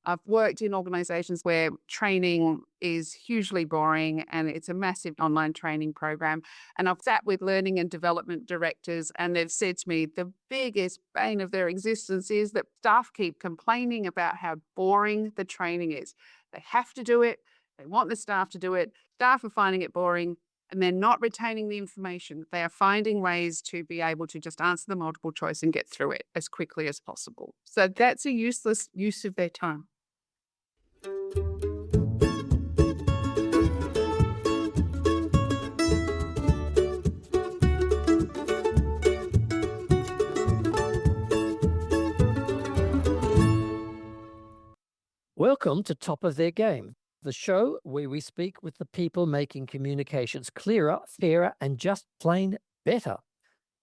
I've worked in organizations where training is hugely boring and it's a massive online training program. And I've sat with learning and development directors and they've said to me the biggest bane of their existence is that staff keep complaining about how boring the training is. They have to do it. They want the staff to do it. Staff are finding it boring and they're not retaining the information. They are finding ways to be able to just answer the multiple choice and get through it as quickly as possible. So that's a useless use of their time. Welcome to Top of Their Game, the show where we speak with the people making communications clearer, fairer, and just plain better.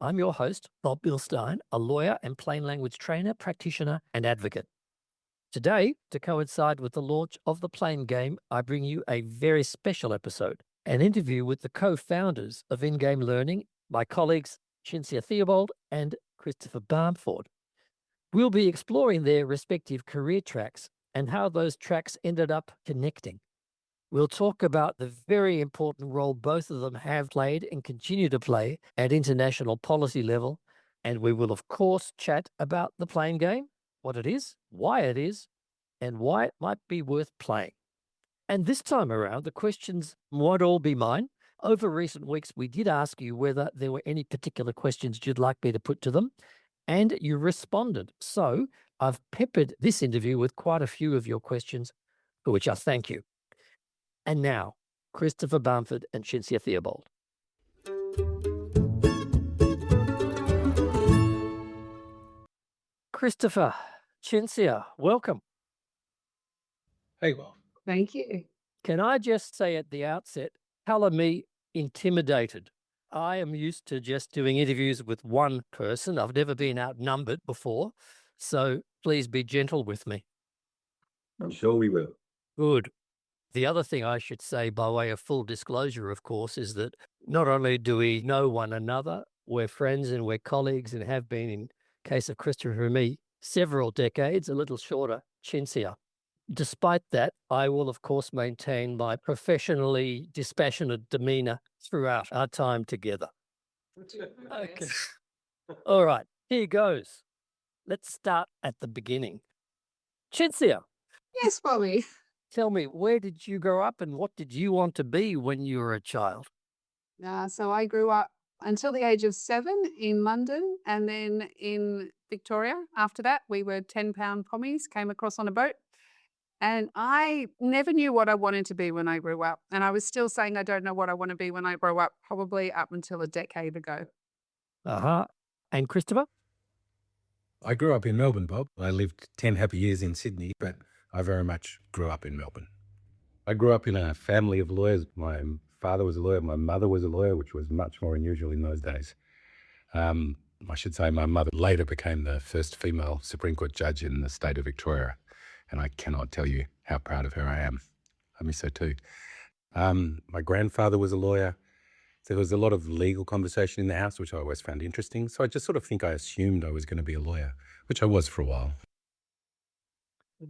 I'm your host, Bob Bilstein, a lawyer and plain language trainer, practitioner, and advocate. Today, to coincide with the launch of the Plain Game, I bring you a very special episode, an interview with the co-founders of In-Game Learning, my colleagues Cinzia Theobald and Christopher Balmford. We'll be exploring their respective career tracks and how those tracks ended up connecting. We'll talk about the very important role both of them have played and continue to play at international policy level. And we will, of course, chat about the Plain Game, what it is, and why it might be worth playing. And this time around, the questions won't all be mine. Over recent weeks, we did ask you whether there were any particular questions you'd like me to put to them, and you responded. So I've peppered this interview with quite a few of your questions, for which I thank you. And now, Christopher Balmford and Cinzia Theobald. Christopher, Cinzia, welcome. Hey, well. Thank you. Can I just say at the outset, colour me intimidated. I am used to just doing interviews with one person. I've never been outnumbered before, so please be gentle with me. I'm sure we will. Good. The other thing I should say, by way of full disclosure, of course, is that not only do we know one another, we're friends and we're colleagues and have been, in case of Christopher and me, several decades, a little shorter, Cinzia. Despite that, I will, of course, maintain my professionally dispassionate demeanour throughout our time together. Okay. All right, here goes. Let's start at the beginning. Cinzia. Yes, Bobby. Tell me, where did you grow up and what did you want to be when you were a child? So I grew up until the age of 7 in London and then in Victoria. After that, we were 10-pound pommies, came across on a boat. And I never knew what I wanted to be when I grew up. And I was still saying I don't know what I want to be when I grow up, probably up until a decade ago. Uh-huh. And Christopher? I grew up in Melbourne, Bob. I lived 10 happy years in Sydney, but I very much grew up in Melbourne. I grew up in a family of lawyers. My father was a lawyer, my mother was a lawyer, which was much more unusual in those days. I should say my mother later became the first female Supreme Court judge in the state of Victoria. And I cannot tell you how proud of her I am. I miss her too. My grandfather was a lawyer. So there was a lot of legal conversation in the house, which I always found interesting. So I just sort of think I assumed I was going to be a lawyer, which I was for a while.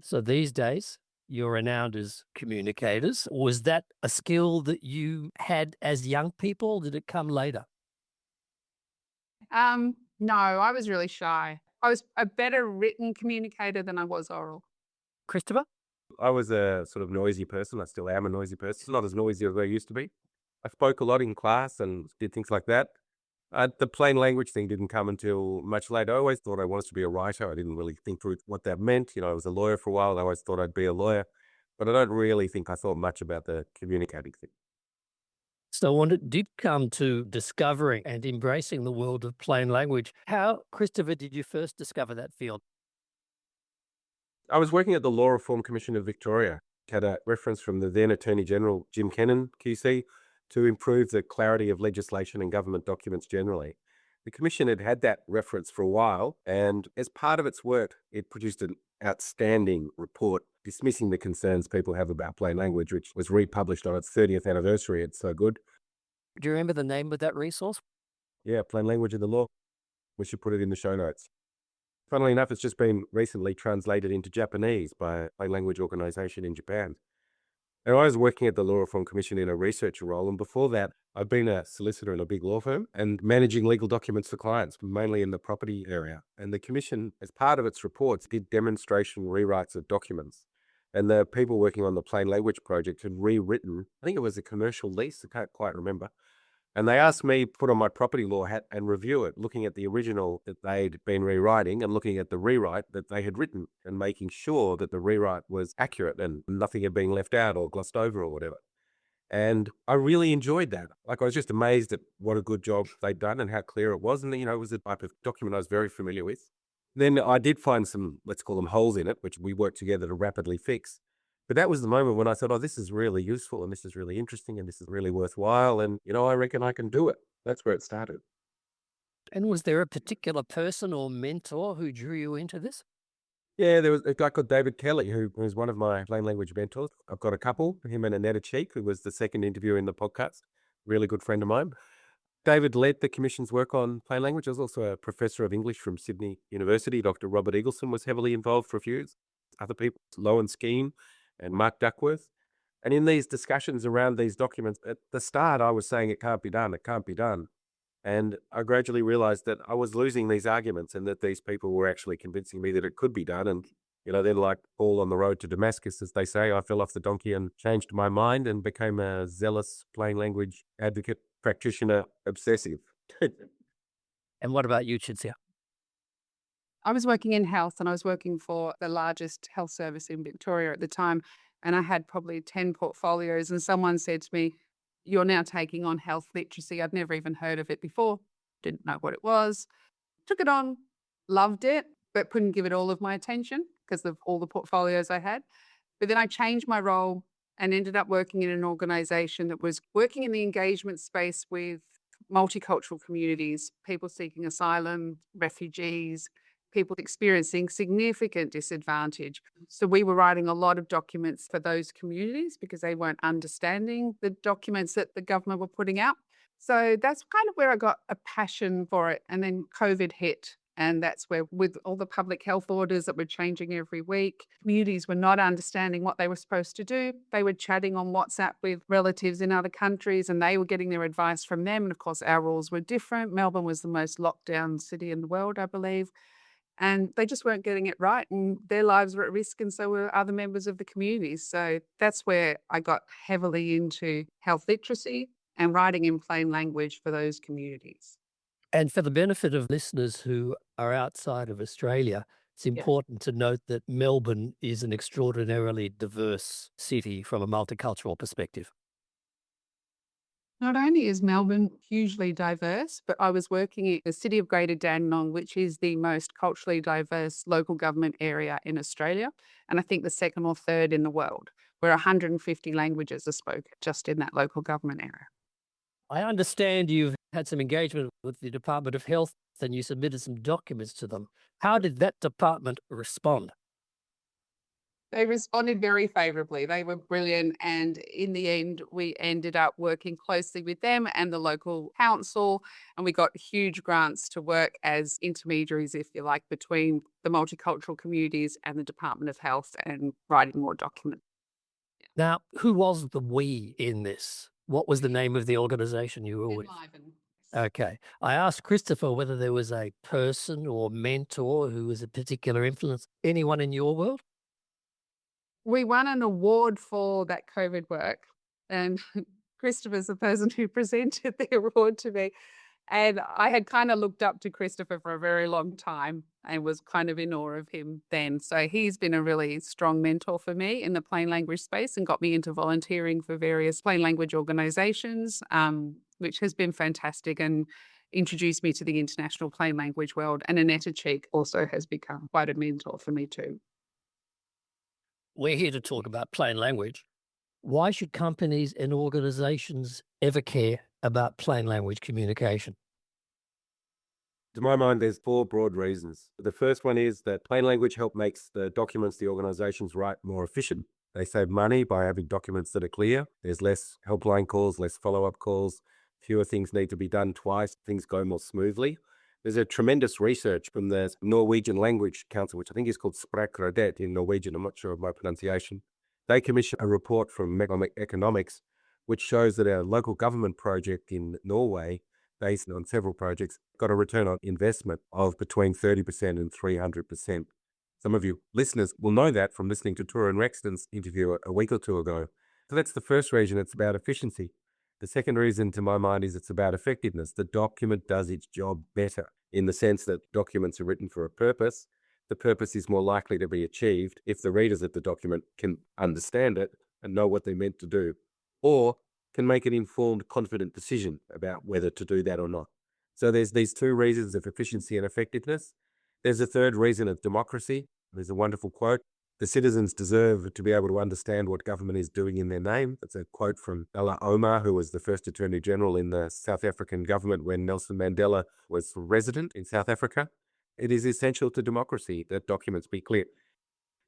So these days, you're renowned as communicators. Was that a skill that you had as young people? Did it come later? No, I was really shy. I was a better written communicator than I was oral. Christopher? I was a sort of noisy person. I still am a noisy person. Not as noisy as I used to be. I spoke a lot in class and did things like that. The plain language thing didn't come until much later. I always thought I wanted to be a writer. I didn't really think through what that meant. I was a lawyer for a while. I always thought I'd be a lawyer. But I don't really think I thought much about the communicating thing. So when it did come to discovering and embracing the world of plain language, how, Christopher, did you first discover that field? I was working at the Law Reform Commission of Victoria. Had a reference from the then Attorney General, Jim Kennan, QC, to improve the clarity of legislation and government documents generally. The Commission had had that reference for a while, and as part of its work, it produced an outstanding report dismissing the concerns people have about plain language, which was republished on its 30th anniversary. It's so good. Do you remember the name of that resource? Yeah, Plain Language in the Law. We should put it in the show notes. Funnily enough, it's just been recently translated into Japanese by a language organization in Japan. And I was working at the Law Reform Commission in a researcher role. And before that, I'd been a solicitor in a big law firm and managing legal documents for clients, mainly in the property area. And the commission, as part of its reports, did demonstration rewrites of documents. And the people working on the plain language project had rewritten, I think it was a commercial lease, I can't quite remember. And they asked me to put on my property law hat and review it, looking at the original that they'd been rewriting and looking at the rewrite that they had written and making sure that the rewrite was accurate and nothing had been left out or glossed over or whatever. And I really enjoyed that. Like, I was just amazed at what a good job they'd done and how clear it was. And, it was a type of document I was very familiar with. Then I did find some, let's call them holes in it, which we worked together to rapidly fix. But that was the moment when I thought, oh, this is really useful and this is really interesting and this is really worthwhile. And, I reckon I can do it. That's where it started. And was there a particular person or mentor who drew you into this? Yeah, there was a guy called David Kelly, who was one of my plain language mentors. I've got a couple, him and Annetta Cheek, who was the second interviewer in the podcast, really good friend of mine. David led the Commission's work on plain language. I was also a professor of English from Sydney University. Dr. Robert Eagleson was heavily involved for a few years. Other people, Lowen Skeen and Mark Duckworth. And in these discussions around these documents, at the start, I was saying it can't be done, it can't be done. And I gradually realized that I was losing these arguments and that these people were actually convincing me that it could be done. And, then like Paul on the road to Damascus, as they say, I fell off the donkey and changed my mind and became a zealous plain language advocate, practitioner, obsessive. And what about you, Cinzia? I was working in health and I was working for the largest health service in Victoria at the time. And I had probably 10 portfolios. And someone said to me, "You're now taking on health literacy." I'd never even heard of it before, didn't know what it was. Took it on, loved it, but couldn't give it all of my attention because of all the portfolios I had. But then I changed my role and ended up working in an organization that was working in the engagement space with multicultural communities, people seeking asylum, refugees, people experiencing significant disadvantage. So we were writing a lot of documents for those communities because they weren't understanding the documents that the government were putting out. So that's kind of where I got a passion for it. And then COVID hit. And that's where, with all the public health orders that were changing every week, communities were not understanding what they were supposed to do. They were chatting on WhatsApp with relatives in other countries and they were getting their advice from them. And of course, our rules were different. Melbourne was the most locked down city in the world, I believe. And they just weren't getting it right and their lives were at risk and so were other members of the community. So that's where I got heavily into health literacy and writing in plain language for those communities. And for the benefit of listeners who are outside of Australia, it's important to note that Melbourne is an extraordinarily diverse city from a multicultural perspective. Not only is Melbourne hugely diverse, but I was working in the city of Greater Dandenong, which is the most culturally diverse local government area in Australia, and I think the second or third in the world, where 150 languages are spoken just in that local government area. I understand you've had some engagement with the Department of Health and you submitted some documents to them. How did that department respond? They responded very favourably. They were brilliant. And in the end, we ended up working closely with them and the local council. And we got huge grants to work as intermediaries, if you like, between the multicultural communities and the Department of Health and writing more documents. Now, who was the we in this? What was the name of the organisation you were with? Enliven. Okay. I asked Christopher whether there was a person or mentor who was a particular influence. Anyone in your world? We won an award for that COVID work, and Christopher's the person who presented the award to me. And I had kind of looked up to Christopher for a very long time and was kind of in awe of him then. So he's been a really strong mentor for me in the plain language space and got me into volunteering for various plain language organisations, which has been fantastic and introduced me to the international plain language world. And Annetta Cheek also has become quite a mentor for me too. We're here to talk about plain language. Why should companies and organisations ever care about plain language communication? To my mind, there's four broad reasons. The first one is that plain language help makes the documents the organisations write more efficient. They save money by having documents that are clear. There's less helpline calls, less follow-up calls. Fewer things need to be done twice. Things go more smoothly. There's a tremendous research from the Norwegian Language Council, which I think is called Språkrådet in Norwegian. I'm not sure of my pronunciation. They commissioned a report from Economics, which shows that a local government project in Norway, based on several projects, got a return on investment of between 30% and 300%. Some of you listeners will know that from listening to Tura and Rexton's interview a week or two ago. So that's the first reason. It's about efficiency. The second reason, to my mind, is it's about effectiveness. The document does its job better in the sense that documents are written for a purpose. The purpose is more likely to be achieved if the readers of the document can understand it and know what they're meant to do, or can make an informed, confident decision about whether to do that or not. So there's these two reasons of efficiency and effectiveness. There's a third reason of democracy. There's a wonderful quote: "The citizens deserve to be able to understand what government is doing in their name." That's a quote from Ella Omar, who was the first Attorney General in the South African government when Nelson Mandela was resident in South Africa. It is essential to democracy that documents be clear.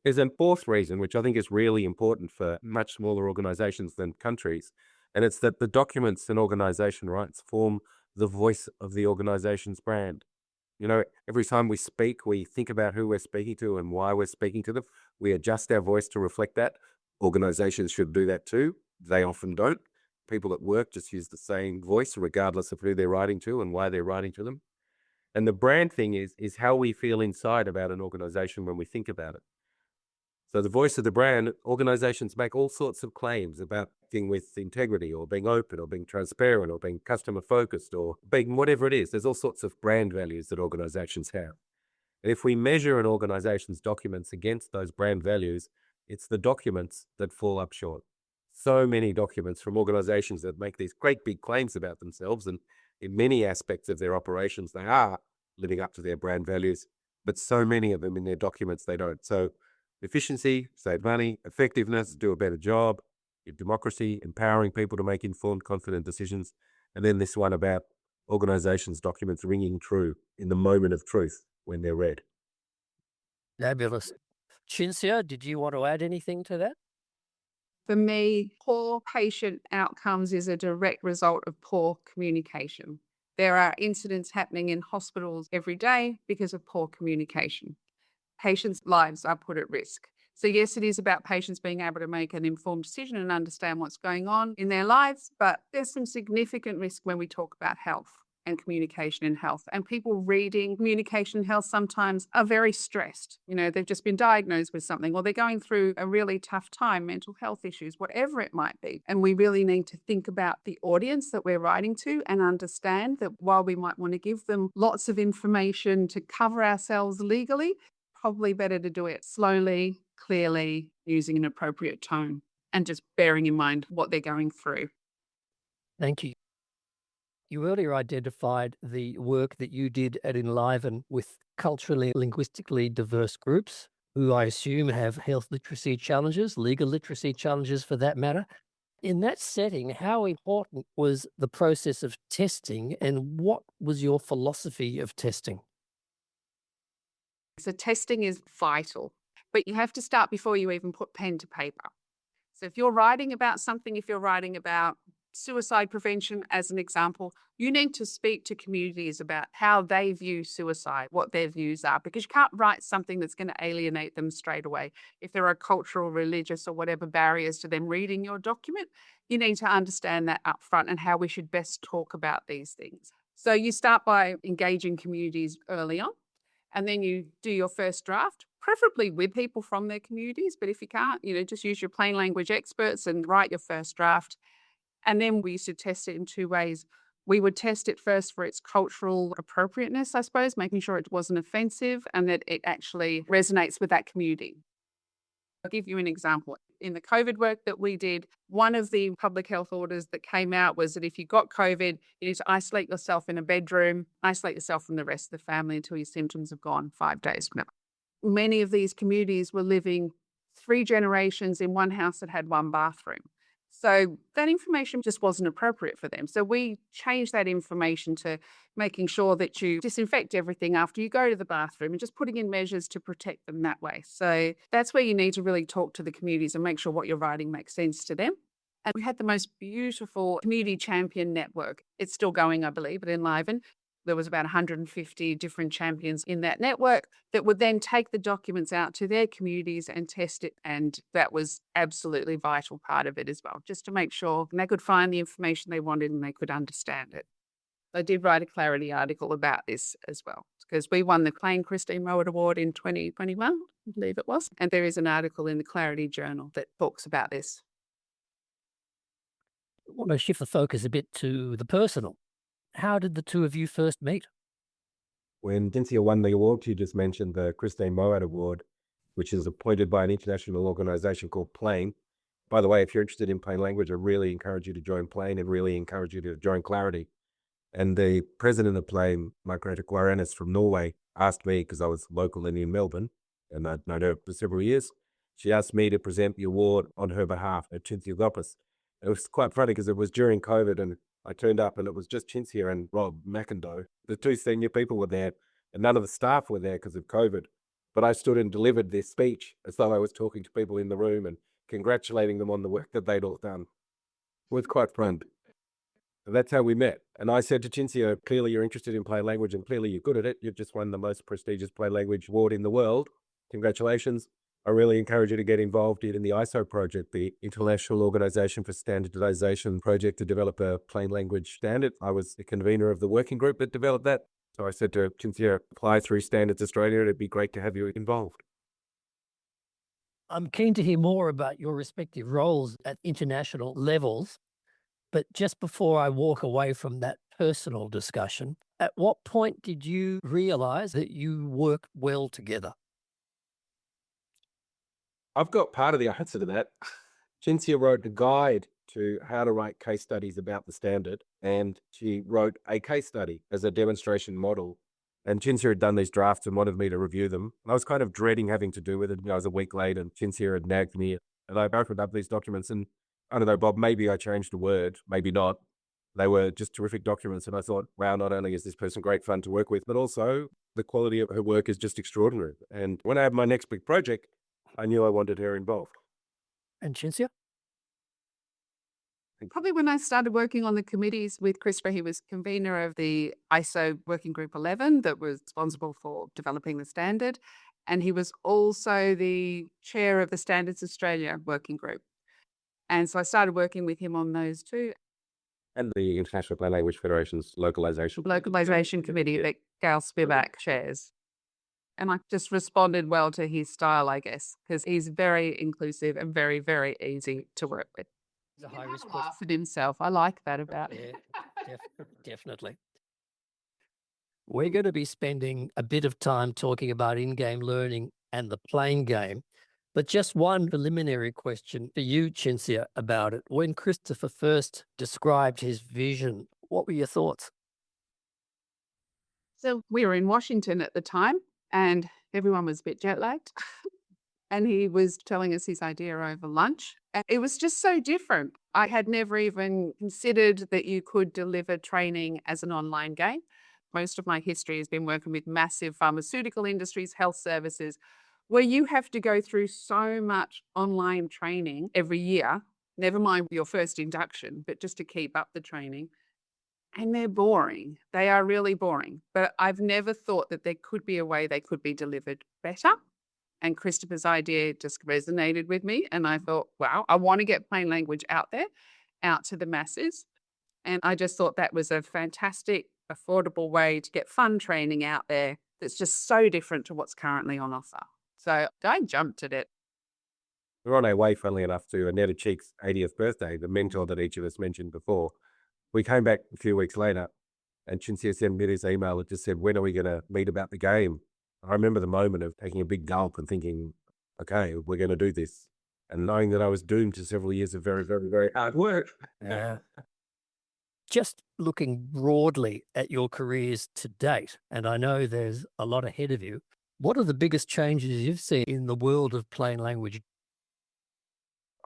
There's a fourth reason, which I think is really important for much smaller organizations than countries, and it's that the documents an organization writes form the voice of the organization's brand. You know, every time we speak, we think about who we're speaking to and why we're speaking to them. We adjust our voice to reflect that. Organizations should do that too. They often don't. People at work just use the same voice regardless of who they're writing to and why they're writing to them. And the brand thing is how we feel inside about an organization when we think about it. So the voice of the brand, organizations make all sorts of claims about acting with integrity or being open or being transparent or being customer focused or being whatever it is. There's all sorts of brand values that organizations have. And if we measure an organization's documents against those brand values, it's the documents that fall up short. So many documents from organizations that make these great big claims about themselves, and in many aspects of their operations, they are living up to their brand values, but so many of them in their documents, they don't. So efficiency, save money; effectiveness, do a better job; democracy, empowering people to make informed, confident decisions; and then this one about organizations' documents ringing true in the moment of truth when they're read. Fabulous. Cinzia, did you want to add anything to that? For me, poor patient outcomes is a direct result of poor communication. There are incidents happening in hospitals every day because of poor communication. Patients' lives are put at risk. So yes, it is about patients being able to make an informed decision and understand what's going on in their lives, but there's some significant risk when we talk about health and communication in health. And people reading communication in health sometimes are very stressed. You know, they've just been diagnosed with something, or they're going through a really tough time, mental health issues, whatever it might be. And we really need to think about the audience that we're writing to and understand that while we might want to give them lots of information to cover ourselves legally, probably better to do it slowly, clearly, using an appropriate tone, and just bearing in mind what they're going through. Thank you. You earlier identified the work that you did at Enliven with culturally, linguistically diverse groups, who I assume have health literacy challenges, legal literacy challenges for that matter. In that setting, how important was the process of testing, and what was your philosophy of testing? So testing is vital, but you have to start before you even put pen to paper. So if you're writing about something, if you're writing about suicide prevention, as an example, you need to speak to communities about how they view suicide, what their views are, because you can't write something that's going to alienate them straight away. If there are cultural, religious, or whatever barriers to them reading your document, you need to understand that up front and how we should best talk about these things. So you start by engaging communities early on, and then you do your first draft, preferably with people from their communities. But if you can't, just use your plain language experts and write your first draft. And then we used to test it in two ways. We would test it first for its cultural appropriateness, I suppose, making sure it wasn't offensive and that it actually resonates with that community. I'll give you an example. In the COVID work that we did, one of the public health orders that came out was that if you got COVID, you need to isolate yourself in a bedroom, isolate yourself from the rest of the family until your symptoms have gone 5 days from now. Many of these communities were living 3 generations in one house that had 1 bathroom. So that information just wasn't appropriate for them. So we changed that information to making sure that you disinfect everything after you go to the bathroom and just putting in measures to protect them that way. So that's where you need to really talk to the communities and make sure what you're writing makes sense to them. And we had the most beautiful community champion network. It's still going, I believe, at Enliven. There was about 150 different champions in that network that would then take the documents out to their communities and test it. And that was absolutely vital part of it as well, just to make sure they could find the information they wanted and they could understand it. I did write a Clarity article about this as well, because we won the Plain Christine Mowat Award in 2021, I believe it was. And there is an article in the Clarity Journal that talks about this. I want to shift the focus a bit to the personal. How did the two of you first meet? When Cinzia won the award, you just mentioned the Christine Mowat Award, which is appointed by an international organisation called Plain. By the way, if you're interested in plain language, I really encourage you to join Plain and really encourage you to join Clarity. And the president of Plain, Margrethe Guarenis from Norway, asked me, because I was local and in Melbourne, and I'd known her for several years, she asked me to present the award on her behalf at Cinzia Theobald. It was quite funny because it was during COVID and I turned up and it was just Cinzia and Rob McIndoe. The two senior people were there and none of the staff were there because of COVID. But I stood and delivered this speech as though I was talking to people in the room and congratulating them on the work that they'd all done. It was quite fun. And that's how we met. And I said to Cinzia, clearly you're interested in plain language and clearly you're good at it. You've just won the most prestigious plain language award in the world. Congratulations. I really encourage you to get involved in the ISO project, the International Organization for Standardization project to develop a plain language standard. I was the convener of the working group that developed that. So I said to Cinzia, apply through Standards Australia. It'd be great to have you involved. I'm keen to hear more about your respective roles at international levels. But just before I walk away from that personal discussion, at what point did you realize that you work well together? I've got part of the answer to that. Cinzia wrote a guide to how to write case studies about the standard, and she wrote a case study as a demonstration model. And Cinzia had done these drafts and wanted me to review them. And I was kind of dreading having to do with it. I was a week late and Cinzia had nagged me. And I opened up these documents and I don't know, Bob, maybe I changed a word, maybe not. They were just terrific documents. And I thought, wow, not only is this person great fun to work with, but also the quality of her work is just extraordinary. And when I had my next big project, I knew I wanted her involved. And Cinzia? Probably when I started working on the committees with Christopher, he was convener of the ISO Working Group 11 that was responsible for developing the standard. And he was also the chair of the Standards Australia Working Group. And so I started working with him on those two. And the International Plain Language Federation's Localisation Committee that Gail Spivak chairs. And I just responded well to his style, I guess, because he's very inclusive and very, very easy to work with. He's a high-risk Laugh at himself. I like that about him. Yeah, definitely. We're going to be spending a bit of time talking about in-game learning and the playing game. But just one preliminary question for you, Cinzia, about it. When Christopher first described his vision, what were your thoughts? So we were in Washington at the time and everyone was a bit jet lagged. And he was telling us his idea over lunch. And it was just so different. I had never even considered that you could deliver training as an online game. Most of my history has been working with massive pharmaceutical industries, health services, where you have to go through so much online training every year, never mind your first induction, but just to keep up the training. And they're boring. They are really boring. But I've never thought that there could be a way they could be delivered better. And Christopher's idea just resonated with me. And I thought, wow, I want to get plain language out there, out to the masses. And I just thought that was a fantastic, affordable way to get fun training out there that's just so different to what's currently on offer. So I jumped at it. We're on our way, funnily enough, to Annetta Cheek's 80th birthday, the mentor that each of us mentioned before. We came back a few weeks later and Cinzia sent me this email that just said, when are we going to meet about the game? I remember the moment of taking a big gulp and thinking, okay, we're going to do this. And knowing that I was doomed to several years of very, very, very hard work. Yeah. Just looking broadly at your careers to date, and I know there's a lot ahead of you, what are the biggest changes you've seen in the world of plain language?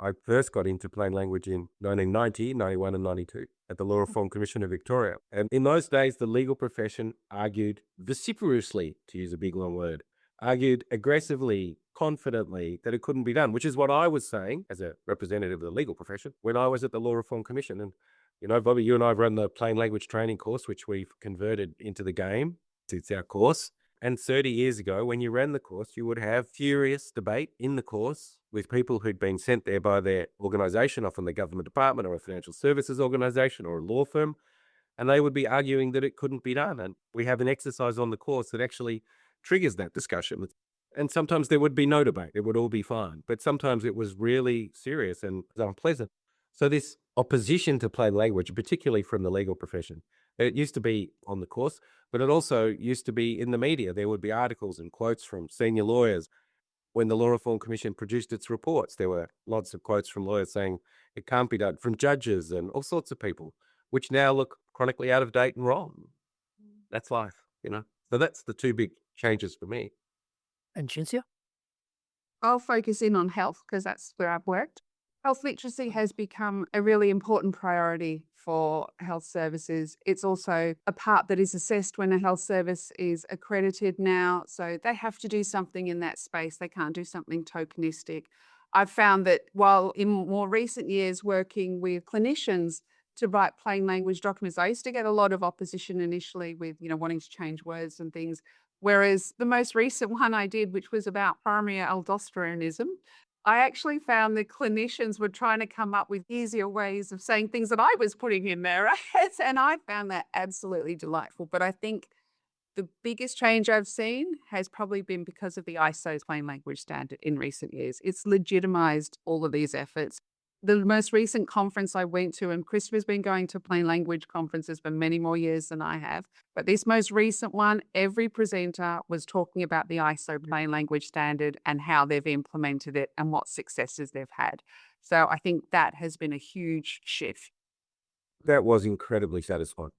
I first got into plain language in 1990, 91 and 92 at the Law Reform Commission of Victoria. And in those days, the legal profession argued vociferously, to use a big long word, argued aggressively, confidently that it couldn't be done, which is what I was saying as a representative of the legal profession when I was at the Law Reform Commission. And You know, Bobby, you and I have run the plain language training course, which we've converted into the game. It's our course. And 30 years ago, when you ran the course, you would have furious debate in the course with people who'd been sent there by their organisation, often the government department or a financial services organisation or a law firm, and they would be arguing that it couldn't be done. And we have an exercise on the course that actually triggers that discussion. And sometimes there would be no debate. It would all be fine. But sometimes it was really serious and unpleasant. So this opposition to plain language, particularly from the legal profession, it used to be on the course, but it also used to be in the media. There would be articles and quotes from senior lawyers. When the Law Reform Commission produced its reports, there were lots of quotes from lawyers saying it can't be done, from judges and all sorts of people, which now look chronically out of date and wrong. That's life, you know. So that's the two big changes for me. And Cinzia? I'll focus in on health because that's where I've worked. Health literacy has become a really important priority for health services. It's also a part that is assessed when a health service is accredited now. So they have to do something in that space. They can't do something tokenistic. I've found that while in more recent years working with clinicians to write plain language documents, I used to get a lot of opposition initially with, wanting to change words and things. Whereas the most recent one I did, which was about primary aldosteronism, I actually found the clinicians were trying to come up with easier ways of saying things that I was putting in there, right? And I found that absolutely delightful. But I think the biggest change I've seen has probably been because of the ISO plain language standard in recent years. It's legitimized all of these efforts. The most recent conference I went to, and Christopher's been going to plain language conferences for many more years than I have, but this most recent one, every presenter was talking about the ISO plain language standard and how they've implemented it and what successes they've had. So I think that has been a huge shift. That was incredibly satisfying.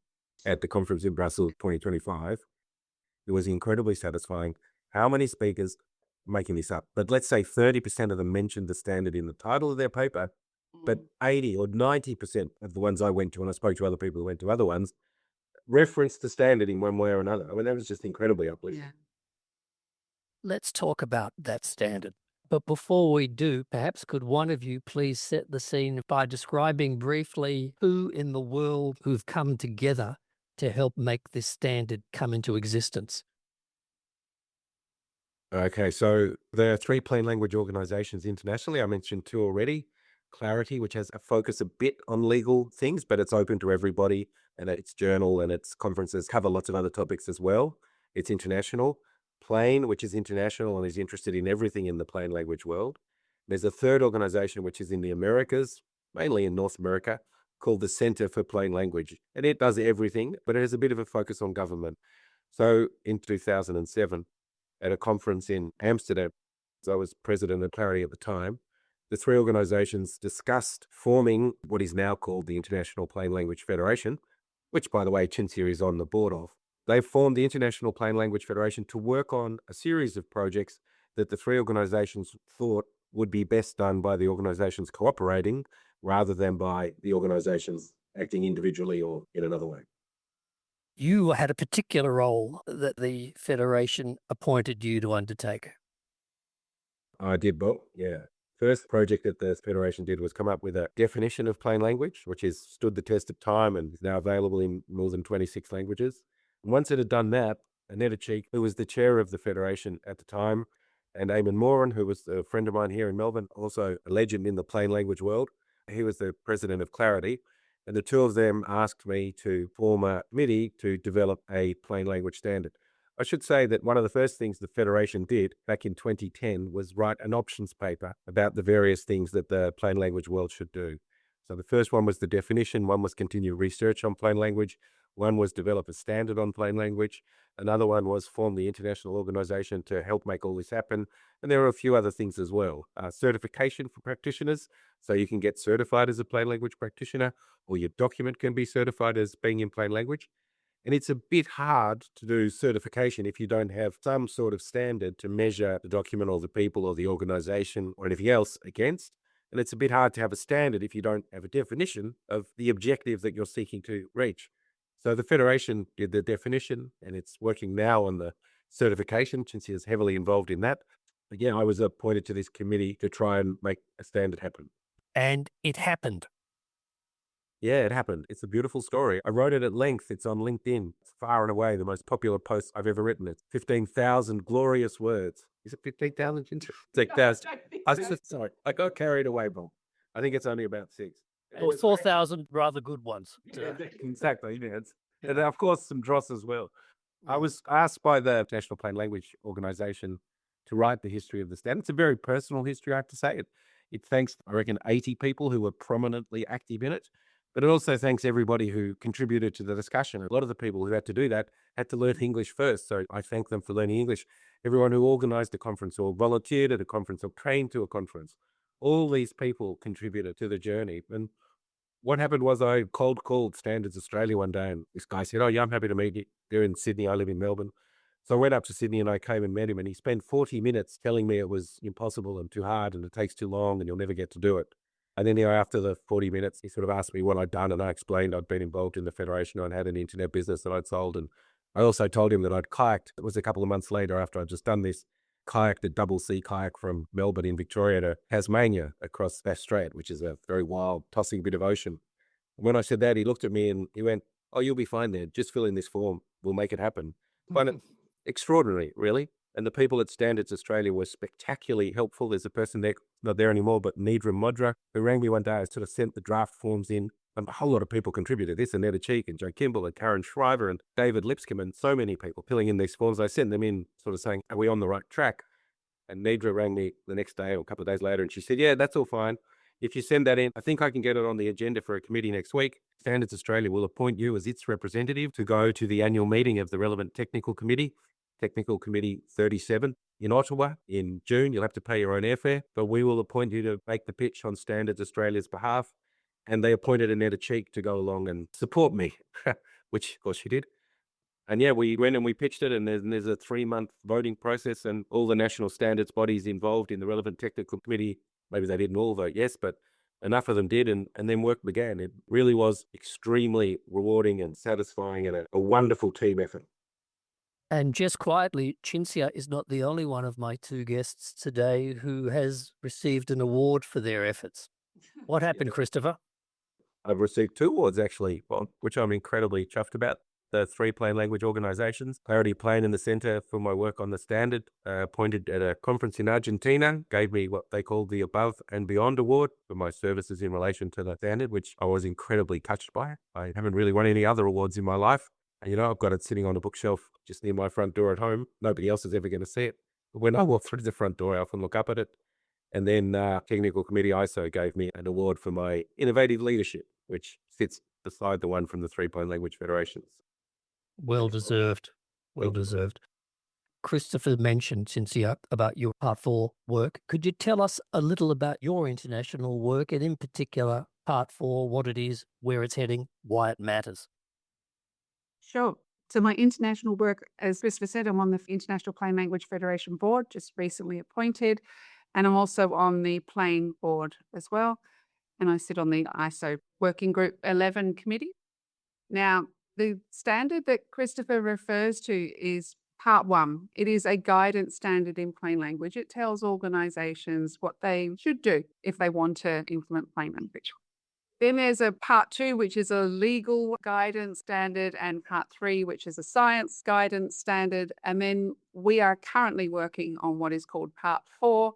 At the conference in Brussels 2025, it was incredibly satisfying. How many speakers, making this up, but let's say 30% of them mentioned the standard in the title of their paper, but 80 or 90% of the ones I went to, and I spoke to other people who went to other ones, referenced the standard in one way or another. I mean, that was just incredibly uplifting. Yeah. Let's talk about that standard. But before we do, perhaps could one of you please set the scene by describing briefly who in the world who've come together to help make this standard come into existence? Okay, so there are 3 plain language organizations internationally. I mentioned 2 already. Clarity, which has a focus a bit on legal things, but it's open to everybody, and its journal and its conferences cover lots of other topics as well. It's international. Plain, which is international and is interested in everything in the plain language world. There's a third organization which is in the Americas, mainly in North America, called the Center for Plain Language. And it does everything, but it has a bit of a focus on government. So in 2007, at a conference in Amsterdam, I was president of Clarity at the time, the 3 organizations discussed forming what is now called the International Plain Language Federation, which, by the way, Cinzia is on the board of. They formed the International Plain Language Federation to work on a series of projects that the 3 organizations thought would be best done by the organizations cooperating rather than by the organizations acting individually or in another way. You had a particular role that the Federation appointed you to undertake. I did both, yeah. First project that the Federation did was come up with a definition of plain language, which has stood the test of time and is now available in more than 26 languages. And once it had done that, Annetta Cheek, who was the chair of the Federation at the time, and Eamon Moran, who was a friend of mine here in Melbourne, also a legend in the plain language world, he was the president of Clarity. And the 2 of them asked me to form a committee to develop a plain language standard. I should say that one of the first things the Federation did back in 2010 was write an options paper about the various things that the plain language world should do. So the first one was the definition, one was continue research on plain language, one was develop a standard on plain language, another one was form the international organization to help make all this happen, and there are a few other things as well. Certification for practitioners, so you can get certified as a plain language practitioner, or your document can be certified as being in plain language. And it's a bit hard to do certification if you don't have some sort of standard to measure the document or the people or the organization or anything else against. And it's a bit hard to have a standard if you don't have a definition of the objective that you're seeking to reach. So the Federation did the definition, and it's working now on the certification. Cinzia is heavily involved in that. But yeah, I was appointed to this committee to try and make a standard happen. And it happened. Yeah, it happened. It's a beautiful story. I wrote it at length. It's on LinkedIn. It's far and away the most popular post I've ever written. It's 15,000 glorious words. Is it 15,000? It's like 1,000. Sorry, I got carried away, Bob. I think it's only about 6. Or 4,000 rather good ones. Exactly. Yeah, and of course, some dross as well. I was asked by the National Plain Language Organization to write the history of the standard. It's a very personal history, I have to say. It thanks, I reckon, 80 people who were prominently active in it, but it also thanks everybody who contributed to the discussion. A lot of the people who had to do that had to learn English first, so I thank them for learning English. Everyone who organized the conference or volunteered at a conference or trained to a conference, all these people contributed to the journey. And what happened was I cold called Standards Australia one day, and this guy said, "Oh, yeah, I'm happy to meet you. They're in Sydney. I live in Melbourne." So I went up to Sydney and I came and met him, and he spent 40 minutes telling me it was impossible and too hard and it takes too long and you'll never get to do it. And then after the 40 minutes, he sort of asked me what I'd done, and I explained I'd been involved in the Federation. I'd had an internet business that I'd sold, and I also told him that I'd kayaked. It was a couple of months later after I'd just done this, kayaked a double sea kayak from Melbourne in Victoria to Tasmania across Bass Strait, which is a very wild, tossing bit of ocean. When I said that, he looked at me and he went, "Oh, you'll be fine there. Just fill in this form. We'll make it happen." Find it extraordinary, really. And the people at Standards Australia were spectacularly helpful. There's a person there, not there anymore, but Nidra Modra, who rang me one day. I sort of sent the draft forms in, and a whole lot of people contributed. This and Netta Cheek and Joe Kimball and Karen Shriver and David Lipscomb and so many people filling in these forms. I sent them in sort of saying, "Are we on the right track?" And Nidra rang me the next day or a couple of days later, and she said, "Yeah, that's all fine. If you send that in, I think I can get it on the agenda for a committee next week. Standards Australia will appoint you as its representative to go to the annual meeting of the relevant technical committee, Technical Committee 37 in Ottawa in June. You'll have to pay your own airfare, but we will appoint you to make the pitch on Standards Australia's behalf." And they appointed Annetta Cheek to go along and support me, which of course she did. And yeah, we went and we pitched it, and there's a 3-month voting process, and all the national standards bodies involved in the relevant technical committee, maybe they didn't all vote yes, but enough of them did, and then work began. It really was extremely rewarding and satisfying and a wonderful team effort. And just quietly, Cinzia is not the only one of my 2 guests today who has received an award for their efforts. What happened, Christopher? I've received 2 awards actually, which I'm incredibly chuffed about. The 3 plain language organizations, Clarity Plain in the Centre for my work on the standard, appointed at a conference in Argentina, gave me what they called the Above and Beyond Award for my services in relation to the standard, which I was incredibly touched by. I haven't really won any other awards in my life. And, I've got it sitting on a bookshelf just near my front door at home. Nobody else is ever going to see it. But when I walk through the front door, I often look up at it. And then Technical Committee ISO gave me an award for my innovative leadership, which sits beside the one from the 3 plain language federations. Well deserved. Well deserved. Christopher mentioned, Cinzia, about your Part 4 work. Could you tell us a little about your international work, and in particular, Part 4, what it is, where it's heading, why it matters? Sure. So my international work, as Christopher said, I'm on the International Plain Language Federation board, just recently appointed, and I'm also on the Plain board as well. And I sit on the ISO Working Group 11 committee. Now, the standard that Christopher refers to is Part 1. It is a guidance standard in plain language. It tells organizations what they should do if they want to implement plain language. Then there's a Part 2, which is a legal guidance standard, and Part 3, which is a science guidance standard. And then we are currently working on what is called Part 4,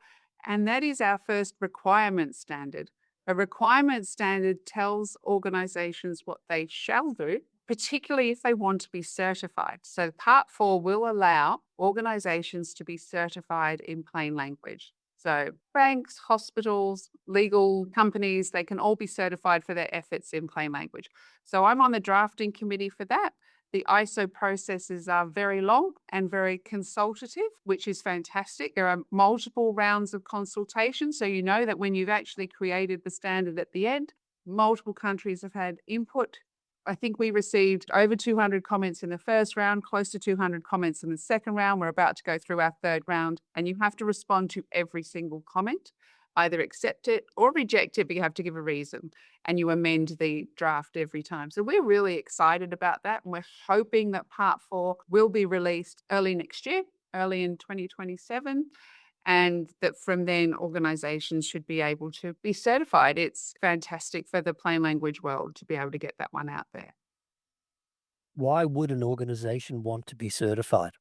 and that is our first requirement standard. A requirement standard tells organizations what they shall do, particularly if they want to be certified. So Part 4 will allow organizations to be certified in plain language. So banks, hospitals, legal companies, they can all be certified for their efforts in plain language. So I'm on the drafting committee for that. The ISO processes are very long and very consultative, which is fantastic. There are multiple rounds of consultation. So you know that when you've actually created the standard at the end, multiple countries have had input. I think we received over 200 comments in the first round, close to 200 comments in the second round. We're about to go through our third round, and you have to respond to every single comment, either accept it or reject it, but you have to give a reason, and you amend the draft every time. So we're really excited about that, and we're hoping that Part 4 will be released early next year, early in 2027. and that from then organizations should be able to be certified. It's fantastic for the plain language world to be able to get that one out there. Why would an organization want to be certified?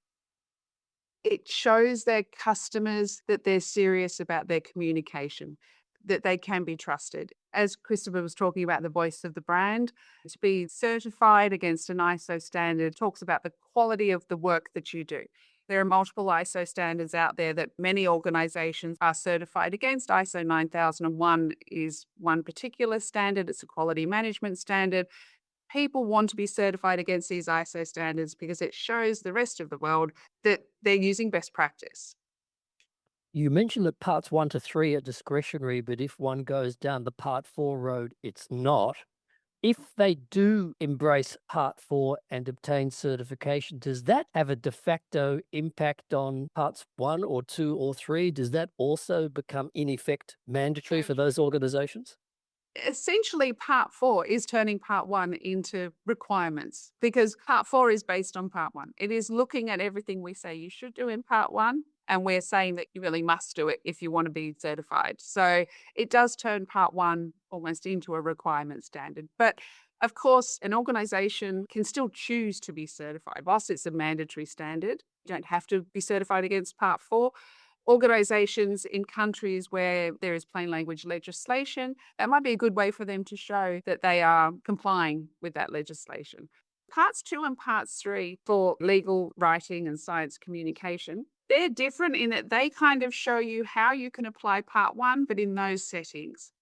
It shows their customers that they're serious about their communication, that they can be trusted. As Christopher was talking about the voice of the brand, to be certified against an ISO standard talks about the quality of the work that you do. There are multiple ISO standards out there that many organizations are certified against. ISO 9001 is one particular standard. It's a quality management standard. People want to be certified against these ISO standards because it shows the rest of the world that they're using best practice. You mentioned that parts 1 to 3 are discretionary, but if one goes down the part 4 road, it's not. If they do embrace part 4 and obtain certification, does that have a de facto impact on parts 1 or 2 or 3? Does that also become, in effect, mandatory for those organizations? Essentially, part 4 is turning part 1 into requirements because part 4 is based on part 1. It is looking at everything we say you should do in part 1, and we're saying that you really must do it if you want to be certified. So it does turn part 1 almost into a requirement standard. But of course, an organization can still choose to be certified. Whilst it's a mandatory standard, you don't have to be certified against part 4. Organizations in countries where there is plain language legislation, that might be a good way for them to show that they are complying with that legislation. Parts 2 and parts 3 for legal writing and science communication, they're different in that they kind of show you how you can apply part 1, but in those settings.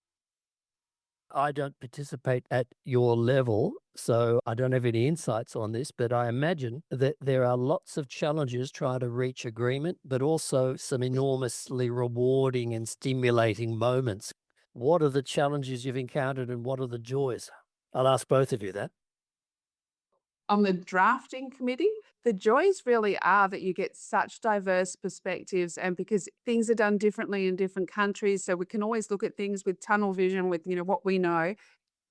I don't participate at your level, so I don't have any insights on this, but I imagine that there are lots of challenges trying to reach agreement, but also some enormously rewarding and stimulating moments. What are the challenges you've encountered and what are the joys? I'll ask both of you that. On the drafting committee, the joys really are that you get such diverse perspectives, and because things are done differently in different countries, so we can always look at things with tunnel vision with what we know.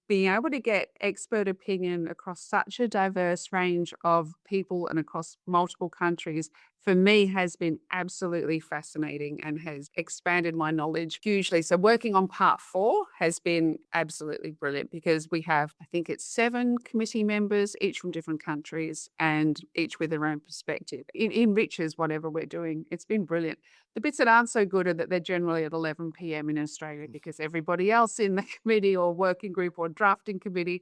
Being able to get expert opinion across such a diverse range of people and across multiple countries, for me, has been absolutely fascinating and has expanded my knowledge hugely. So working on part 4 has been absolutely brilliant because we have, I think it's 7 committee members, each from different countries and each with their own perspective. It enriches whatever we're doing. It's been brilliant. The bits that aren't so good are that they're generally at 11 p.m. in Australia because everybody else in the committee or working group or drafting committee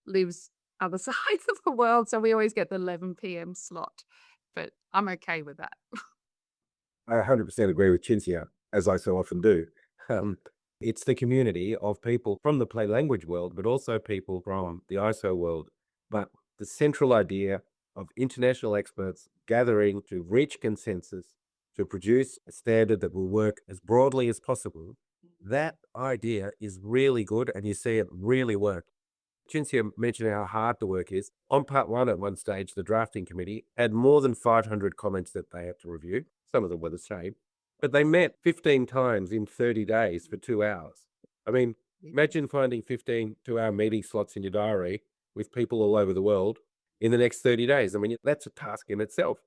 lives other sides of the world. So we always get the 11 p.m. slot. But I'm okay with that. I 100% agree with Cinzia, as I so often do. It's the community of people from the plain language world, but also people from the ISO world. But the central idea of international experts gathering to reach consensus to produce a standard that will work as broadly as possible, that idea is really good and you see it really work. Cinzia mentioned how hard the work is. On part 1 at one stage, the drafting committee had more than 500 comments that they had to review. Some of them were the same. But they met 15 times in 30 days for 2 hours. I mean, imagine finding 15 2-hour meeting slots in your diary with people all over the world in the next 30 days. I mean, that's a task in itself.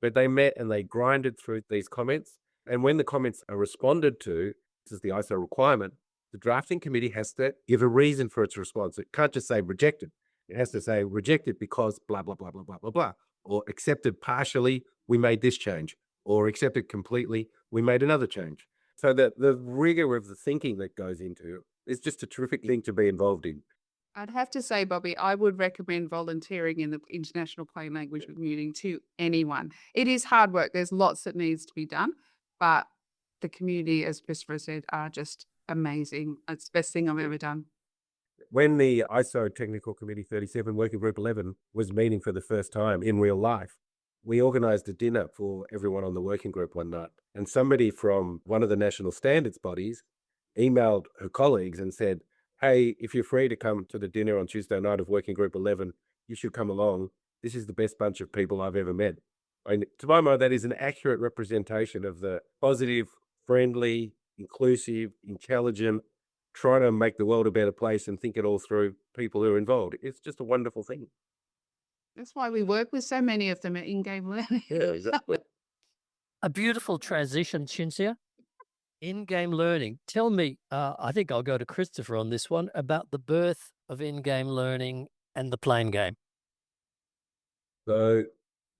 But they met and they grinded through these comments. And when the comments are responded to, this is the ISO requirement, the drafting committee has to give a reason for its response. It can't just say rejected. It has to say rejected because blah, blah, blah, blah, blah, blah, blah. Or accepted partially, we made this change. Or accepted completely, we made another change. So that the rigor of the thinking that goes into it is just a terrific thing to be involved in. I'd have to say, Bobby, I would recommend volunteering in the international plain language community to anyone. It is hard work. There's lots that needs to be done, but the community, as Christopher said, are just amazing. It's the best thing I've ever done. When the ISO Technical Committee 37 Working Group 11 was meeting for the first time in real life, we organised a dinner for everyone on the working group one night. And somebody from one of the national standards bodies emailed her colleagues and said, hey, if you're free to come to the dinner on Tuesday night of Working Group 11, you should come along. This is the best bunch of people I've ever met. And to my mind, that is an accurate representation of the positive, friendly, inclusive, intelligent, trying to make the world a better place and think it all through people who are involved. It's just a wonderful thing. That's why we work with so many of them at in-game learning. Yeah, exactly. A beautiful transition, Cinzia. In-game learning. Tell me, I think I'll go to Christopher on this one, about the birth of in-game learning and the playing game. So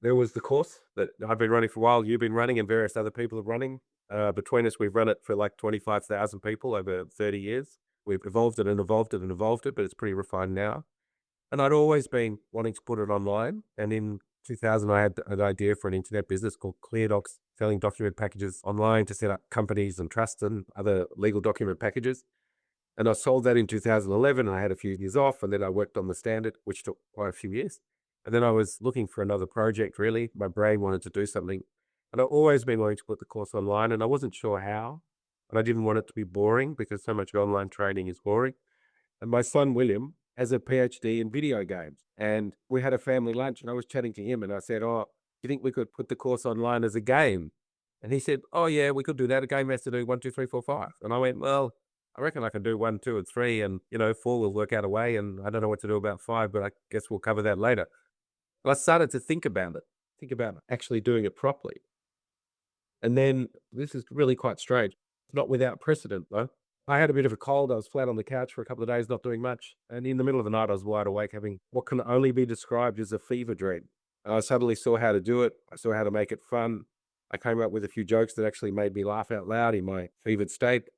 there was the course that I've been running for a while, you've been running, and various other people are running. Between us, we've run it for like 25,000 people over 30 years. We've evolved it and evolved it and evolved it, but it's pretty refined now. And I'd always been wanting to put it online. And in 2000, I had an idea for an internet business called ClearDocs, selling document packages online to set up companies and trusts and other legal document packages. And I sold that in 2011, and I had a few years off, and then I worked on the standard, which took quite a few years. And then I was looking for another project, really. My brain wanted to do something. And I've always been wanting to put the course online, and I wasn't sure how. And I didn't want it to be boring because so much online training is boring. And my son, William, has a PhD in video games. And we had a family lunch, and I was chatting to him, and I said, "Oh, do you think we could put the course online as a game?" And he said, "Oh, yeah, we could do that. A game has to do 1, 2, 3, 4, 5." And I went, "Well, I reckon I can do 1, 2, and 3, and 4 will work out a way. And I don't know what to do about 5, but I guess we'll cover that later." And I started to think about actually doing it properly. And then this is really quite strange. It's not without precedent, though. I had a bit of a cold. I was flat on the couch for a couple of days, not doing much. And in the middle of the night, I was wide awake, having what can only be described as a fever dream. And I suddenly saw how to do it. I saw how to make it fun. I came up with a few jokes that actually made me laugh out loud in my fevered state.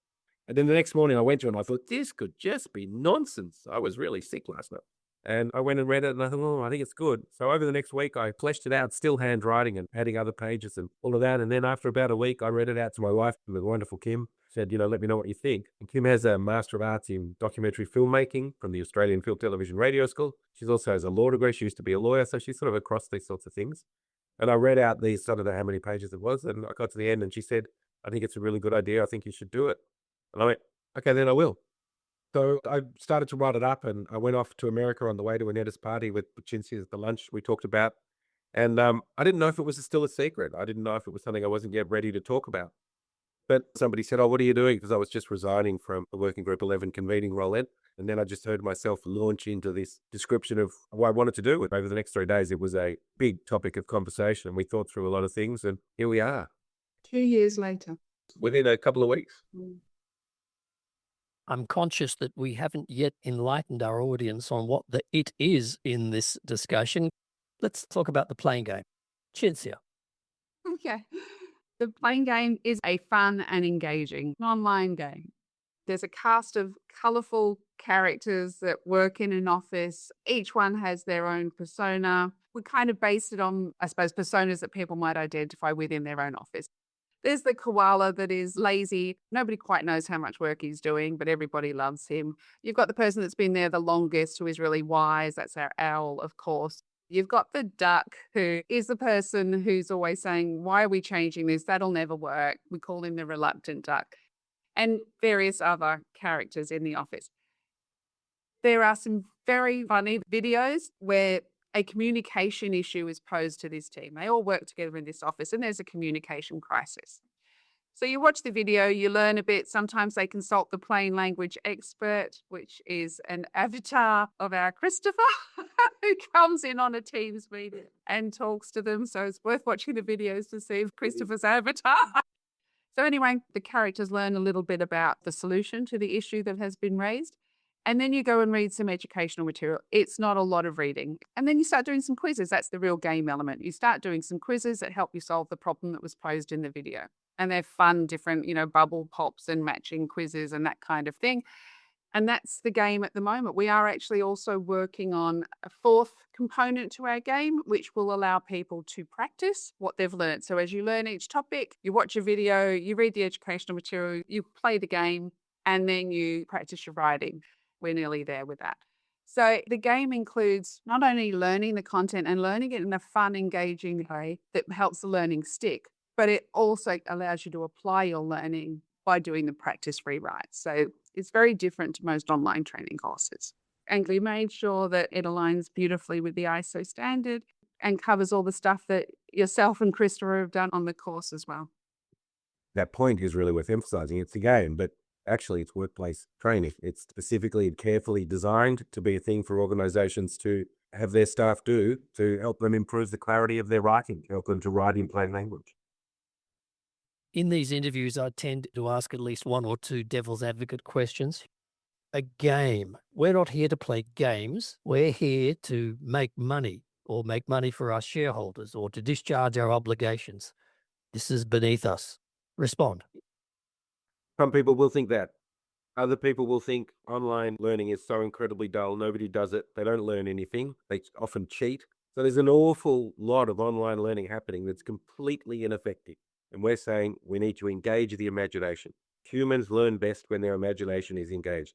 And then the next morning I went to it and I thought, this could just be nonsense. I was really sick last night. And I went and read it and I thought, oh, I think it's good. So over the next week, I fleshed it out, still handwriting and adding other pages and all of that. And then after about a week, I read it out to my wife, the wonderful Kim. Said, let me know what you think. And Kim has a Master of Arts in documentary filmmaking from the Australian Film, Television, Radio School. She also has a law degree. She used to be a lawyer. So she's sort of across these sorts of things. And I read out these, I don't know how many pages it was. And I got to the end and she said, I think it's a really good idea. I think you should do it. And I went, okay, then I will. So I started to write it up and I went off to America on the way to Annetta's party with Cinzia at the lunch we talked about. And I didn't know if it was still a secret. I didn't know if it was something I wasn't yet ready to talk about. But somebody said, oh, what are you doing? Because I was just resigning from the Working Group 11 convening role then. And then I just heard myself launch into this description of what I wanted to do. Over the next 3 days, it was a big topic of conversation. And we thought through a lot of things and here we are. 2 years later. Within a couple of weeks. I'm conscious that we haven't yet enlightened our audience on what the it is in this discussion. Let's talk about the playing game. Cinzia. Okay. The playing game is a fun and engaging online game. There's a cast of colourful characters that work in an office. Each one has their own persona. We kind of base it on, I suppose, personas that people might identify with in their own office. There's the koala that is lazy. Nobody quite knows how much work he's doing, but everybody loves him. You've got the person that's been there the longest who is really wise. That's our owl, of course. You've got the duck who is the person who's always saying, why are we changing this? That'll never work. We call him the reluctant duck. And various other characters in the office. There are some very funny videos where a communication issue is posed to this team. They all work together in this office and there's a communication crisis. So you watch the video, you learn a bit. Sometimes they consult the plain language expert, which is an avatar of our Christopher, who comes in on a Teams meeting and talks to them. So it's worth watching the videos to see Christopher's avatar. So anyway, the characters learn a little bit about the solution to the issue that has been raised. And then you go and read some educational material. It's not a lot of reading. And then you start doing some quizzes. That's the real game element. You start doing some quizzes that help you solve the problem that was posed in the video. And they're fun, different, bubble pops and matching quizzes and that kind of thing. And that's the game at the moment. We are actually also working on a fourth component to our game, which will allow people to practice what they've learned. So as you learn each topic, you watch a video, you read the educational material, you play the game, and then you practice your writing. We're nearly there with that. So the game includes not only learning the content and learning it in a fun, engaging way that helps the learning stick, but it also allows you to apply your learning by doing the practice rewrites. So it's very different to most online training courses. And we made sure that it aligns beautifully with the ISO standard and covers all the stuff that yourself and Christopher have done on the course as well. That point is really worth emphasizing. It's a game, but actually it's workplace training. It's specifically and carefully designed to be a thing for organizations to have their staff do to help them improve the clarity of their writing, help them to write in plain language. In these interviews, I tend to ask at least one or two devil's advocate questions. A game. We're not here to play games. We're here to make money, or make money for our shareholders, or to discharge our obligations. This is beneath us. Respond. Some people will think that. Other people will think online learning is so incredibly dull. Nobody does it. They don't learn anything. They often cheat. So there's an awful lot of online learning happening that's completely ineffective. And we're saying we need to engage the imagination. Humans learn best when their imagination is engaged.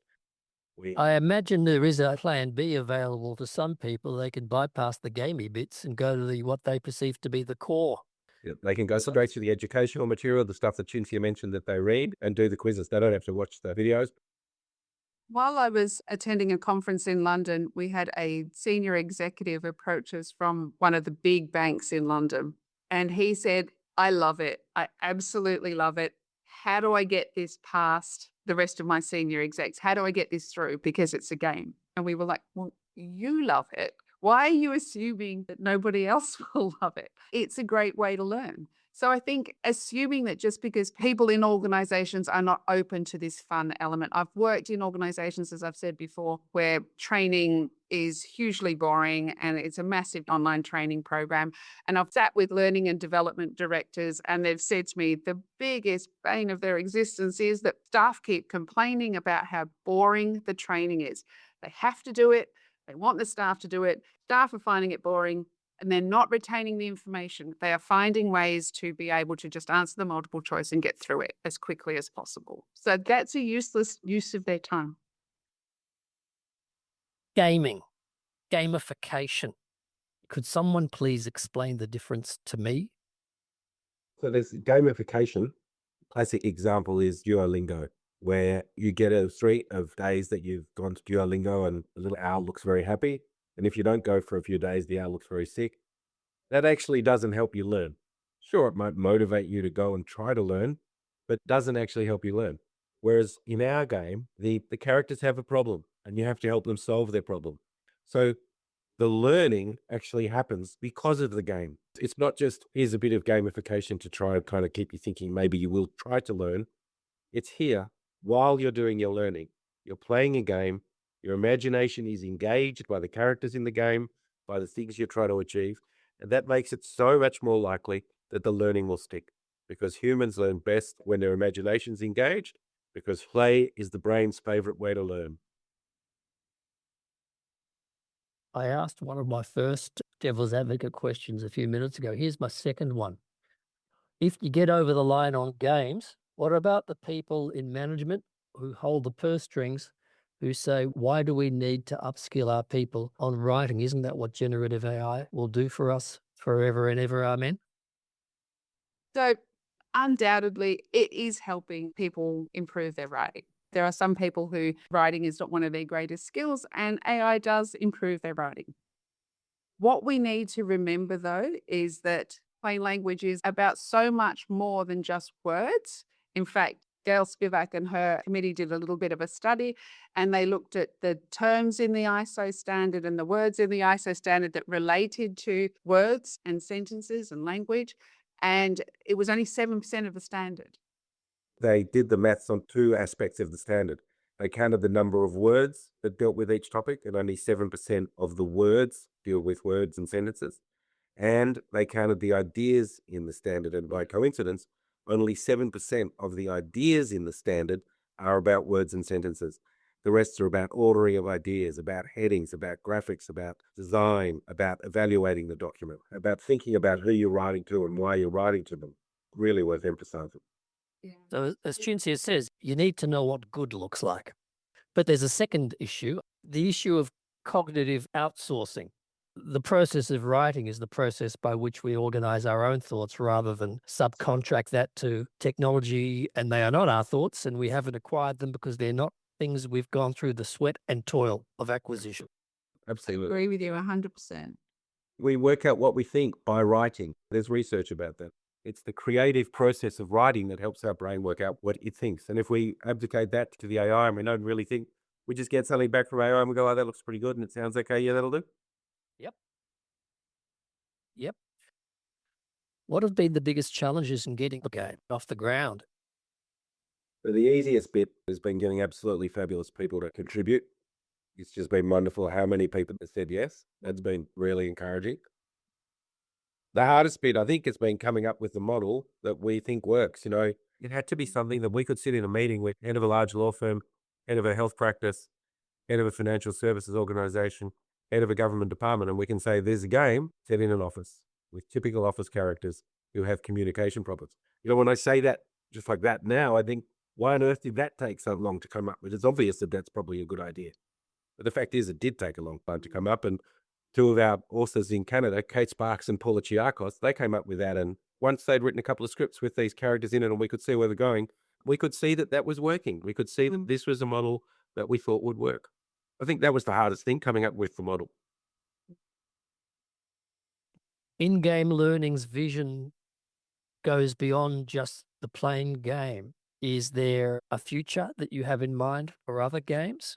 I imagine there is a plan B available to some people. They can bypass the gamey bits and go to what they perceive to be the core. They can go straight to the educational material, the stuff that Cinzia mentioned that they read, and do the quizzes. They don't have to watch the videos. While I was attending a conference in London, we had a senior executive approach us from one of the big banks in London. And he said, I love it. I absolutely love it. How do I get this past the rest of my senior execs? How do I get this through? Because it's a game. And we were like, well, you love it. Why are you assuming that nobody else will love it? It's a great way to learn. So I think assuming that just because people in organizations are not open to this fun element, I've worked in organizations, as I've said before, where training is hugely boring and it's a massive online training program. And I've sat with learning and development directors and they've said to me, the biggest bane of their existence is that staff keep complaining about how boring the training is. They have to do it. They want the staff to do it. Staff are finding it boring. And they're not retaining the information. They are finding ways to be able to just answer the multiple choice and get through it as quickly as possible. So that's a useless use of their time. Gaming, gamification. Could someone please explain the difference to me? So there's gamification. Classic example is Duolingo, where you get a streak of days that you've gone to Duolingo and the little owl looks very happy. And if you don't go for a few days, the owl looks very sick. That actually doesn't help you learn. Sure, it might motivate you to go and try to learn, but doesn't actually help you learn. Whereas in our game, the characters have a problem and you have to help them solve their problem. So the learning actually happens because of the game. It's not just, here's a bit of gamification to try and kind of keep you thinking maybe you will try to learn. It's here while you're doing your learning. You're playing a game. Your imagination is engaged by the characters in the game, by the things you're trying to achieve. And that makes it so much more likely that the learning will stick, because humans learn best when their imagination's engaged, because play is the brain's favorite way to learn. I asked one of my first devil's advocate questions a few minutes ago. Here's my second one. If you get over the line on games, what about the people in management who hold the purse strings, who say, why do we need to upskill our people on writing? Isn't that what generative AI will do for us forever and ever? Amen. So undoubtedly, it is helping people improve their writing. There are some people who writing is not one of their greatest skills, and AI does improve their writing. What we need to remember, though, is that plain language is about so much more than just words. In fact, Gail Spivak and her committee did a little bit of a study, and they looked at the terms in the ISO standard and the words in the ISO standard that related to words and sentences and language, and it was only 7% of the standard. They did the maths on two aspects of the standard. They counted the number of words that dealt with each topic, and only 7% of the words deal with words and sentences. And they counted the ideas in the standard, and by coincidence, only 7% of the ideas in the standard are about words and sentences. The rest are about ordering of ideas, about headings, about graphics, about design, about evaluating the document, about thinking about who you're writing to and why you're writing to them. Really worth emphasizing. Yeah. So as Cinzia says, you need to know what good looks like. But there's a second issue, the issue of cognitive outsourcing. The process of writing is the process by which we organize our own thoughts rather than subcontract that to technology, and they are not our thoughts, and we haven't acquired them because they're not things we've gone through the sweat and toil of acquisition. Absolutely. I agree with you 100%. We work out what we think by writing. There's research about that. It's the creative process of writing that helps our brain work out what it thinks. And if we abdicate that to the AI and we don't really think, we just get something back from AI and we go, oh, that looks pretty good and it sounds okay. Yeah, that'll do. Yep. What have been the biggest challenges in getting the game off the ground? But the easiest bit has been getting absolutely fabulous people to contribute. It's just been wonderful how many people have said yes. That's been really encouraging. The hardest bit, I think, has been coming up with the model that we think works. It had to be something that we could sit in a meeting with head of a large law firm, head of a health practice, head of a financial services organization, head of a government department, and we can say there's a game set in an office with typical office characters who have communication problems. When I say that just like that now, I think, why on earth did that take so long to come up with? It's obvious that that's probably a good idea. But the fact is, it did take a long time to come up. And two of our authors in Canada, Kate Sparks and Paula Chiakos, they came up with that. And once they'd written a couple of scripts with these characters in it and we could see where they're going, we could see that that was working. We could see that this was a model that we thought would work. I think that was the hardest thing, coming up with the model. In-game learning's vision goes beyond just the playing game. Is there a future that you have in mind for other games?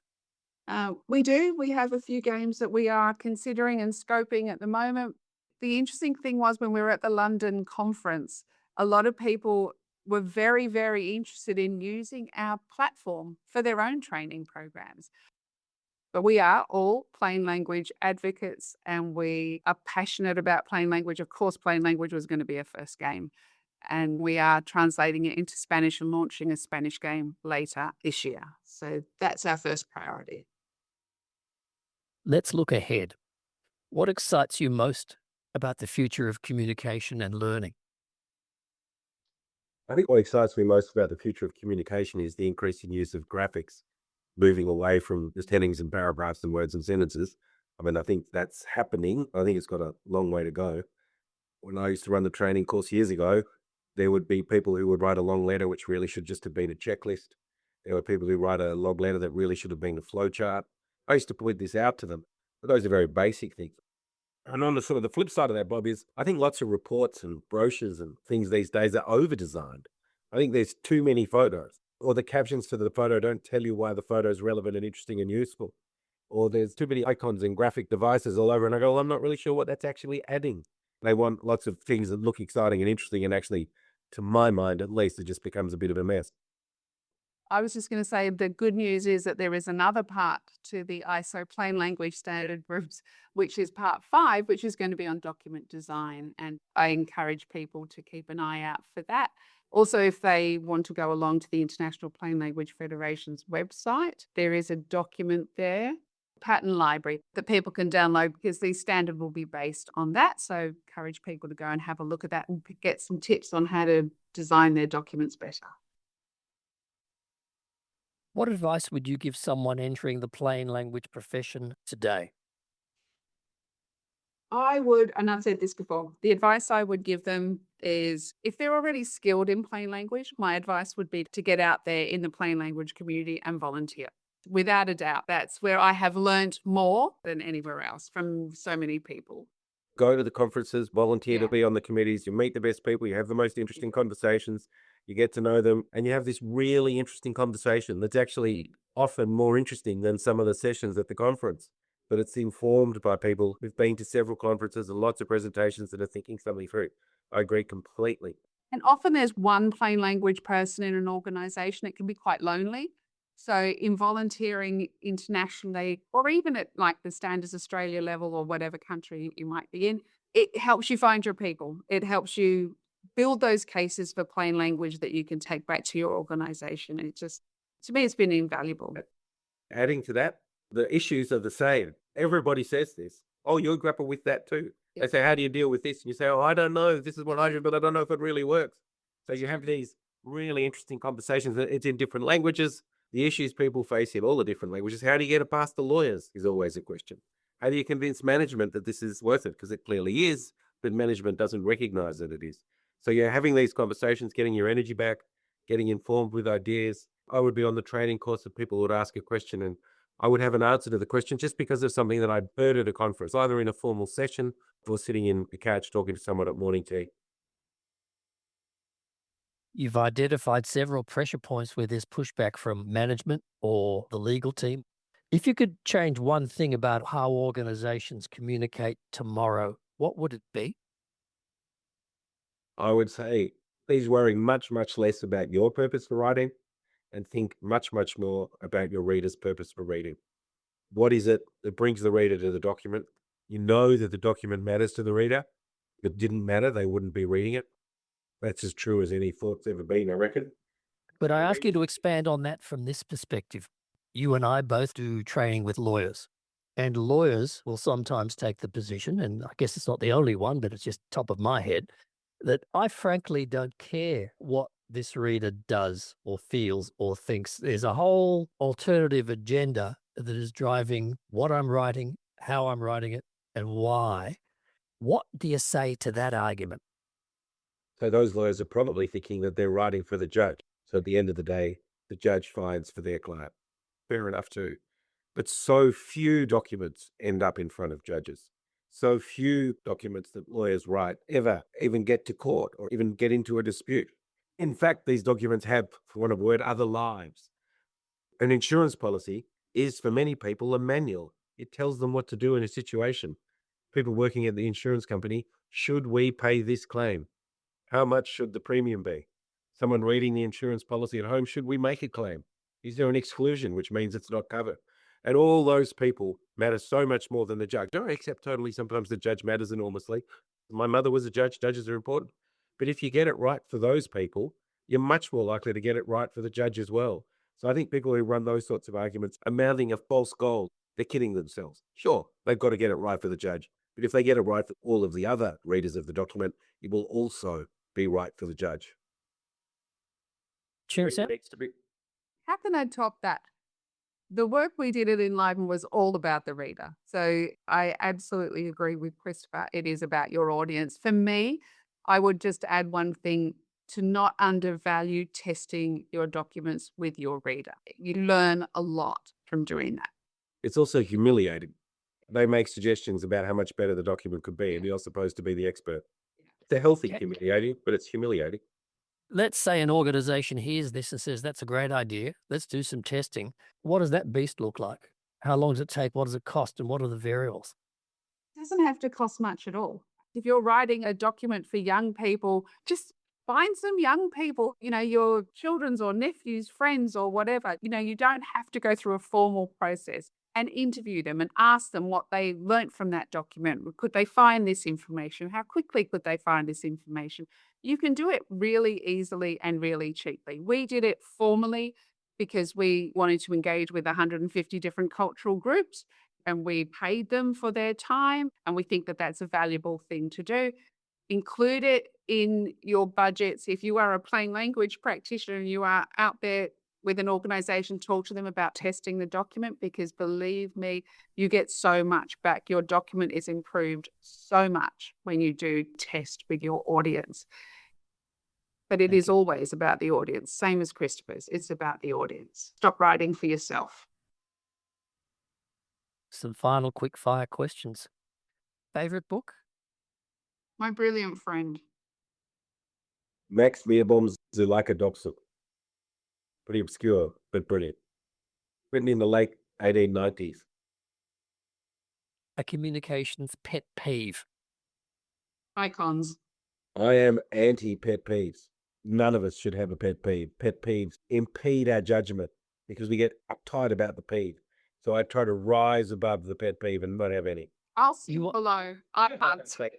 We do. We have a few games that we are considering and scoping at the moment. The interesting thing was when we were at the London conference, a lot of people were very, very interested in using our platform for their own training programs. But we are all plain language advocates and we are passionate about plain language. Of course, plain language was going to be a first game. And we are translating it into Spanish and launching a Spanish game later this year. So that's our first priority. Let's look ahead. What excites you most about the future of communication and learning? I think what excites me most about the future of communication is the increasing use of graphics, moving away from just headings and paragraphs and words and sentences. I think that's happening. I think it's got a long way to go. When I used to run the training course years ago, there would be people who would write a long letter, which really should just have been a checklist. There were people who write a long letter that really should have been a flow chart. I used to point this out to them, but those are very basic things. And on the sort of the flip side of that, Bob, is I think lots of reports and brochures and things these days are over-designed. I think there's too many photos, or the captions to the photo don't tell you why the photo is relevant and interesting and useful. Or there's too many icons and graphic devices all over, and I go, well, I'm not really sure what that's actually adding. They want lots of things that look exciting and interesting, and actually, to my mind at least, it just becomes a bit of a mess. I was just going to say the good news is that there is another part to the ISO plain language standard groups, which is part 5, which is going to be on document design. And I encourage people to keep an eye out for that. Also, if they want to go along to the International Plain Language Federation's website, there is a document there, pattern library, that people can download because the standard will be based on that. So encourage people to go and have a look at that and get some tips on how to design their documents better. What advice would you give someone entering the plain language profession today? I would, and I've said this before, the advice I would give them is if they're already skilled in plain language, my advice would be to get out there in the plain language community and volunteer. Without a doubt, that's where I have learned more than anywhere else from so many people. Go to the conferences, volunteer to Yeah. be on the committees, you meet the best people, you have the most interesting conversations, you get to know them, and you have this really interesting conversation that's actually often more interesting than some of the sessions at the conference. But it's informed by people who've been to several conferences and lots of presentations that are thinking something through. I agree completely. And often there's one plain language person in an organization. It can be quite lonely. So in volunteering internationally, or even at like the Standards Australia level or whatever country you might be in, it helps you find your people. It helps you build those cases for plain language that you can take back to your organization. It just, to me, it's been invaluable. Adding to that, the issues are the same. Everybody says this. Oh, you'll grapple with that too. They say, how do you deal with this? And you say, oh, I don't know. This is what I do, but I don't know if it really works. So you have these really interesting conversations. It's in different languages. The issues people face in all the different languages. How do you get it past the lawyers is always a question. How do you convince management that this is worth it? Because it clearly is, but management doesn't recognize that it is. So you're having these conversations, getting your energy back, getting informed with ideas. I would be on the training course and people would ask a question and I would have an answer to the question just because of something that I'd heard at a conference, either in a formal session or sitting in a couch talking to someone at morning tea. You've identified several pressure points where there's pushback from management or the legal team. If you could change one thing about how organizations communicate tomorrow, what would it be? I would say please worry much, much less about your purpose for writing and think much, much more about your reader's purpose for reading. What is it that brings the reader to the document? You know that the document matters to the reader. If it didn't matter, they wouldn't be reading it. That's as true as any thought's ever been, I reckon. But I ask you to expand on that from this perspective. You and I both do training with lawyers, and lawyers will sometimes take the position, and I guess it's not the only one, but it's just top of my head, that I frankly don't care what this reader does or feels or thinks. There's a whole alternative agenda that is driving what I'm writing, how I'm writing it, and why. What do you say to that argument? So those lawyers are probably thinking that they're writing for the judge. So at the end of the day, the judge finds for their client. Fair enough too. But so few documents end up in front of judges. So few documents that lawyers write ever even get to court or even get into a dispute. In fact, these documents have, for want of a word, other lives. An insurance policy is for many people a manual. It tells them what to do in a situation. People working at the insurance company, should we pay this claim? How much should the premium be? Someone reading the insurance policy at home, should we make a claim? Is there an exclusion, which means it's not covered? And all those people matter so much more than the judge. Don't accept totally sometimes the judge matters enormously. My mother was a judge. Judges are important. But if you get it right for those people, you're much more likely to get it right for the judge as well. So I think people who run those sorts of arguments are mouthing a false goal. They're kidding themselves. Sure, they've got to get it right for the judge. But if they get it right for all of the other readers of the document, it will also be right for the judge. Cinzia? How can I top that? The work we did at Enliven was all about the reader. So I absolutely agree with Christopher. It is about your audience. For me, I would just add one thing, to not undervalue testing your documents with your reader. You learn a lot from doing that. It's also humiliating. They make suggestions about how much better the document could be, and you're supposed to be the expert. It's a healthy humiliating, but it's humiliating. Let's say an organization hears this and says, that's a great idea. Let's do some testing. What does that beast look like? How long does it take? What does it cost? And what are the variables? It doesn't have to cost much at all. If you're writing a document for young people, just find some young people, your children's or nephews, friends or whatever. You don't have to go through a formal process, and interview them and ask them what they learnt from that document. Could they find this information? How quickly could they find this information? You can do it really easily and really cheaply. We did it formally because we wanted to engage with 150 different cultural groups, and we paid them for their time. And we think that that's a valuable thing to do. Include it in your budgets. If you are a plain language practitioner and you are out there with an organization, talk to them about testing the document, because believe me, you get so much back. Your document is improved so much when you do test with your audience. But it is always about the audience, same as Christopher's. It's about the audience. Stop writing for yourself. Some final quick fire questions. Favorite book? My Brilliant Friend. Max Beerbohm's Zuleika Dobson. Pretty obscure, but brilliant. Written in the late 1890s. A communications pet peeve? Icons. I am anti-pet peeves. None of us should have a pet peeve. Pet peeves impede our judgment because we get uptight about the peeve. So I try to rise above the pet peeve and not have any. I'll see below. Icons. I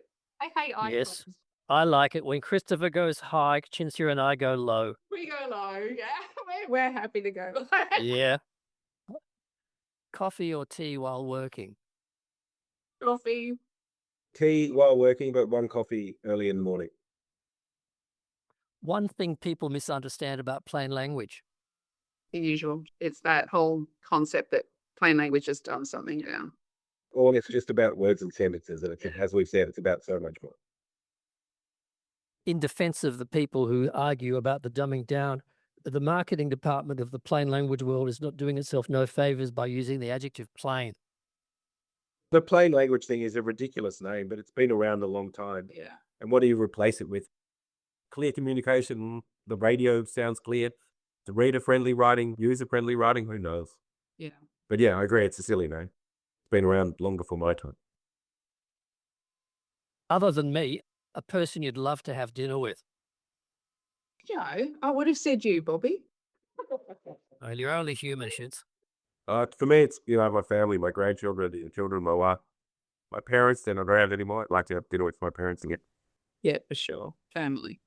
hate icons. Yes. I like it when Christopher goes high, Cinzia and I go low. We go low, yeah. We're happy to go low. Yeah. Coffee or tea while working? Coffee. Tea while working, but one coffee early in the morning. One thing people misunderstand about plain language? The usual. It's that whole concept that plain language has done something down. Or it's just about words and sentences. And as we've said, it's about so much more. In defense of the people who argue about the dumbing down, the marketing department of the plain language world is not doing itself no favors by using the adjective plain. The plain language thing is a ridiculous name, but it's been around a long time. Yeah. And what do you replace it with? Clear communication. The radio sounds clear. The reader-friendly writing, user-friendly writing, who knows? Yeah. But yeah, I agree. It's a silly name. It's been around long before my time. Other than me, a person you'd love to have dinner with? I would have said you, Bobby. Well, you're only human, Shins. For me, it's, my family, my grandchildren, the children, my wife, my parents. They're not around anymore. I'd like to have dinner with my parents again. Yeah, for sure. Family.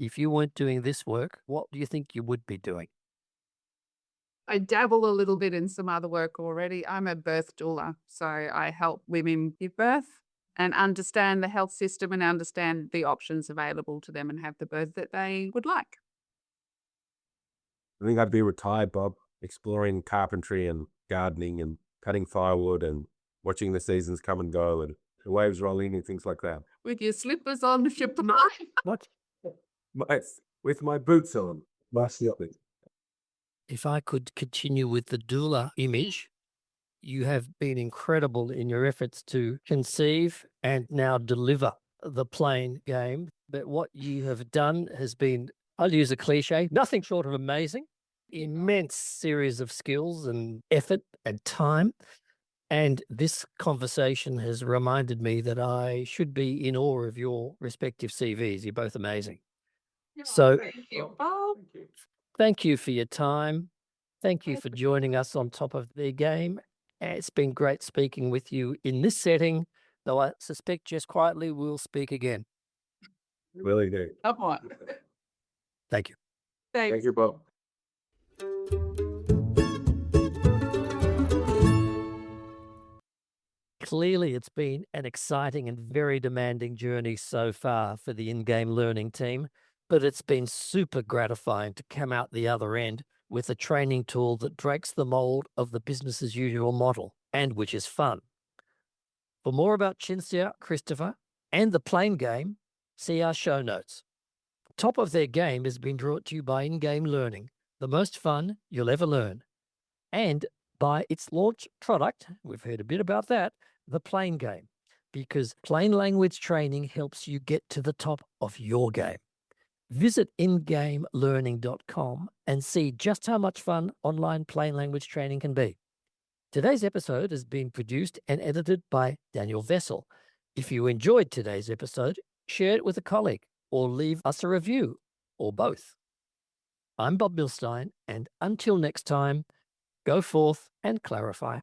If you weren't doing this work, what do you think you would be doing? I dabble a little bit in some other work already. I'm a birth doula, so I help women give birth and understand the health system and understand the options available to them and have the birth that they would like. I think I'd be retired, Bob, exploring carpentry and gardening and cutting firewood and watching the seasons come and go and the waves rolling and things like that. With your slippers on, ship the knife. What? With my boots on. If I could continue with the doula image, you have been incredible in your efforts to conceive and now deliver the plane game. But what you have done has been, I'll use a cliche, nothing short of amazing. Immense series of skills and effort and time. And this conversation has reminded me that I should be in awe of your respective CVs. You're both amazing. So Thank you, Bob. thank you for your time. Thank you for joining us on Top of Their Game. It's been great speaking with you in this setting, though I suspect just quietly we'll speak again. Really do. Come on. Thank you. Thanks. Thank you, Bob. Clearly, it's been an exciting and very demanding journey so far for the in-game learning team, but it's been super gratifying to come out the other end with a training tool that breaks the mold of the business as usual model, and which is fun. For more about Cinzia, Christopher, and the plane game, see our show notes. Top of Their Game has been brought to you by In-Game Learning, the most fun you'll ever learn, and by its launch product, we've heard a bit about that, the plane game, because plain language training helps you get to the top of your game. Visit ingamelearning.com and see just how much fun online plain language training can be. Today's episode has been produced and edited by Daniel Vessel. If you enjoyed today's episode, share it with a colleague or leave us a review, or both. I'm Bob Milstein, and until next time, go forth and clarify.